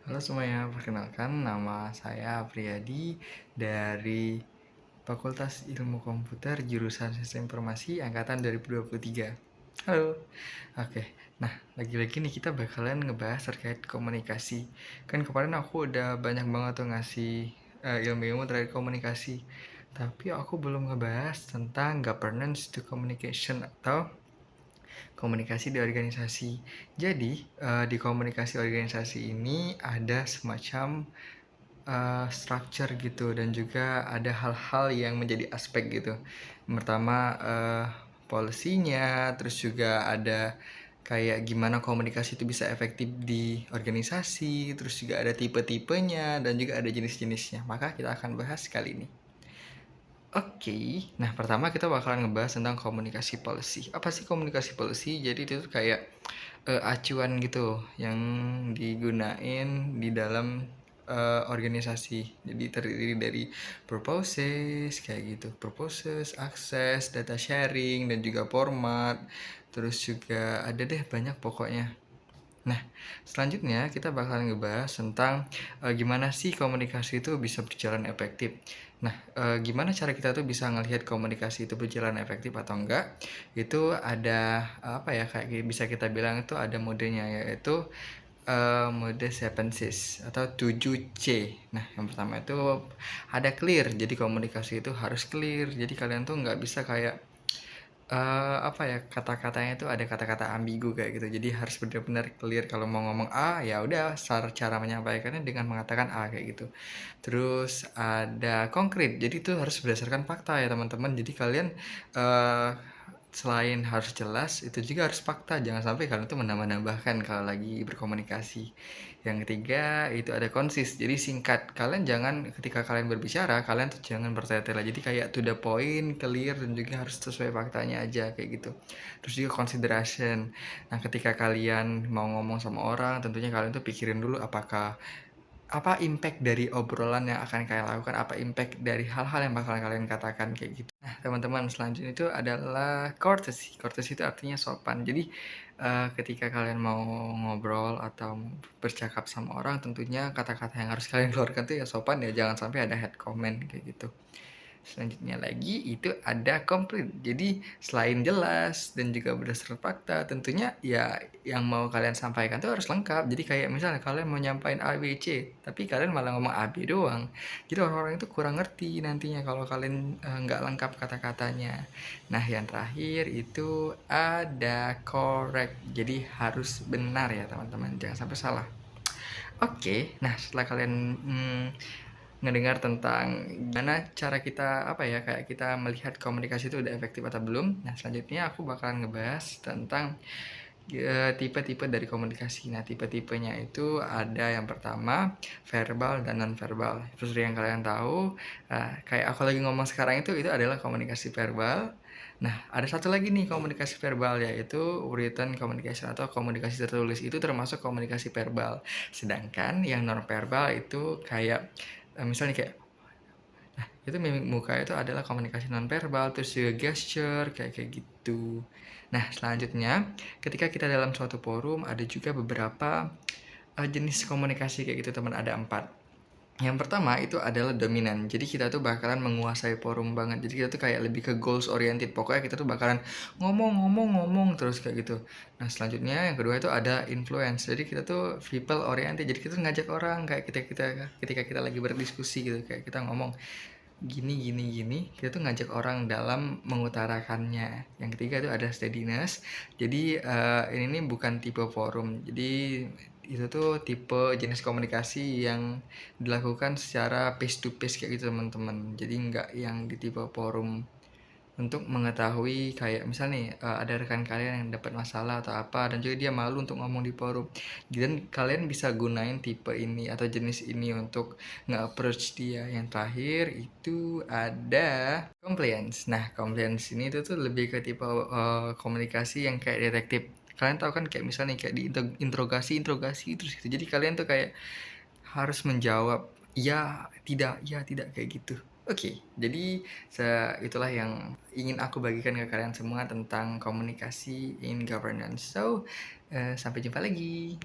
Halo semuanya, perkenalkan nama saya Priyadi dari Fakultas Ilmu Komputer jurusan Sistem Informasi angkatan 2023. Halo. Oke. Nah, lagi-lagi nih kita bakalan ngebahas terkait komunikasi. Kan kemarin aku udah banyak banget tuh ngasih ilmu-ilmu terkait komunikasi. Tapi aku belum ngebahas tentang governance to communication atau komunikasi di organisasi. Jadi, di komunikasi organisasi ini ada semacam structure gitu dan juga ada hal-hal yang menjadi aspek gitu. Pertama, polisinya, terus juga ada kayak gimana komunikasi itu bisa efektif di organisasi, terus juga ada tipe-tipenya dan juga ada jenis-jenisnya. Maka kita akan bahas kali ini. Oke, nah pertama kita bakalan ngebahas tentang komunikasi policy. Apa sih komunikasi policy? Jadi itu tuh kayak acuan gitu yang digunain di dalam organisasi. Jadi terdiri dari purposes kayak gitu, purposes, akses, data sharing dan juga format. Terus juga ada deh banyak pokoknya. Nah, selanjutnya kita bakalan ngebahas tentang gimana sih komunikasi itu bisa berjalan efektif. Nah, gimana cara kita tuh bisa ngelihat komunikasi itu berjalan efektif atau enggak? Itu ada apa ya kayak bisa kita bilang itu ada modenya yaitu mode 7 Cs atau 7C. Nah, yang pertama itu ada clear. Jadi komunikasi itu harus clear. Jadi kalian tuh nggak bisa kayak apa ya, kata-katanya itu ada kata-kata ambigu kayak gitu. Jadi harus benar-benar clear kalau mau ngomong A, ya udah cara menyampaikannya dengan mengatakan A kayak gitu. Terus ada konkret. Jadi itu harus berdasarkan fakta ya, teman-teman. Jadi kalian eh selain harus jelas, itu juga harus fakta. Jangan sampai kalian tuh menambah-nambahkan kalau lagi berkomunikasi. Yang ketiga, itu ada konsis. Jadi singkat. Kalian jangan ketika kalian berbicara, kalian tuh jangan bertele-tele. Jadi kayak to the point, clear, dan juga harus sesuai faktanya aja kayak gitu. Terus juga consideration. Nah, ketika kalian mau ngomong sama orang, tentunya kalian tuh pikirin dulu apakah apa impact dari obrolan yang akan kalian lakukan, apa impact dari hal-hal yang bakalan kalian katakan kayak gitu. Nah, teman-teman, selanjutnya itu adalah courtesy. Courtesy itu artinya sopan. Jadi, ketika kalian mau ngobrol atau bercakap sama orang, tentunya kata-kata yang harus kalian keluarkan tuh ya sopan ya, jangan sampai ada head comment kayak gitu. Selanjutnya lagi itu ada komplit. Jadi selain jelas dan juga berdasarkan fakta, tentunya ya yang mau kalian sampaikan tuh harus lengkap. Jadi kayak misalnya kalian mau nyampain A, B, C, tapi kalian malah ngomong A, B doang. Jadi orang-orang itu kurang ngerti nantinya kalau kalian nggak lengkap kata-katanya. Nah, yang terakhir itu ada correct. Jadi harus benar ya teman-teman, jangan sampai salah. Oke, nah setelah kalian ngedengar tentang gimana cara kita apa ya kayak kita melihat komunikasi itu udah efektif atau belum. Nah, selanjutnya aku bakalan ngebahas tentang tipe-tipe dari komunikasi. Nah, tipe-tipenya itu ada yang pertama verbal dan non verbal. Seperti yang kalian tahu, kayak aku lagi ngomong sekarang itu adalah komunikasi verbal. Nah, ada satu lagi nih komunikasi verbal yaitu written communication atau komunikasi tertulis. Itu termasuk komunikasi verbal. Sedangkan yang non verbal itu kayak misalnya kayak itu mimik muka itu adalah komunikasi non verbal, terus juga gesture kayak kayak gitu. Nah, selanjutnya ketika kita dalam suatu forum ada juga beberapa jenis komunikasi kayak gitu teman, ada 4. Yang pertama itu adalah dominan. Jadi kita tuh bakalan menguasai forum banget. Jadi kita tuh kayak lebih ke goals oriented. Pokoknya kita tuh bakalan ngomong terus kayak gitu. Nah, selanjutnya yang kedua itu ada influence. Jadi kita tuh people oriented. Jadi kita tuh ngajak orang kayak ketika kita lagi berdiskusi gitu, kayak kita ngomong gini, kita tuh ngajak orang dalam mengutarakannya. Yang ketiga itu ada steadiness. Jadi ini nih bukan tipe forum, jadi itu tuh tipe jenis komunikasi yang dilakukan secara face to face kayak gitu teman-teman, jadi nggak yang di tipe forum untuk mengetahui kayak misal nih ada rekan kalian yang dapat masalah atau apa dan juga dia malu untuk ngomong di forum, dan kalian bisa gunain tipe ini atau jenis ini untuk nge-approach dia. Yang terakhir itu ada compliance. Nah, compliance ini tuh lebih ke tipe komunikasi yang kayak detektif. Kalian tahu kan kayak misalnya kayak di interogasi terus gitu, jadi kalian tuh kayak harus menjawab ya tidak kayak gitu. Oke, jadi itulah yang ingin aku bagikan ke kalian semua tentang komunikasi in governance. So, sampai jumpa lagi.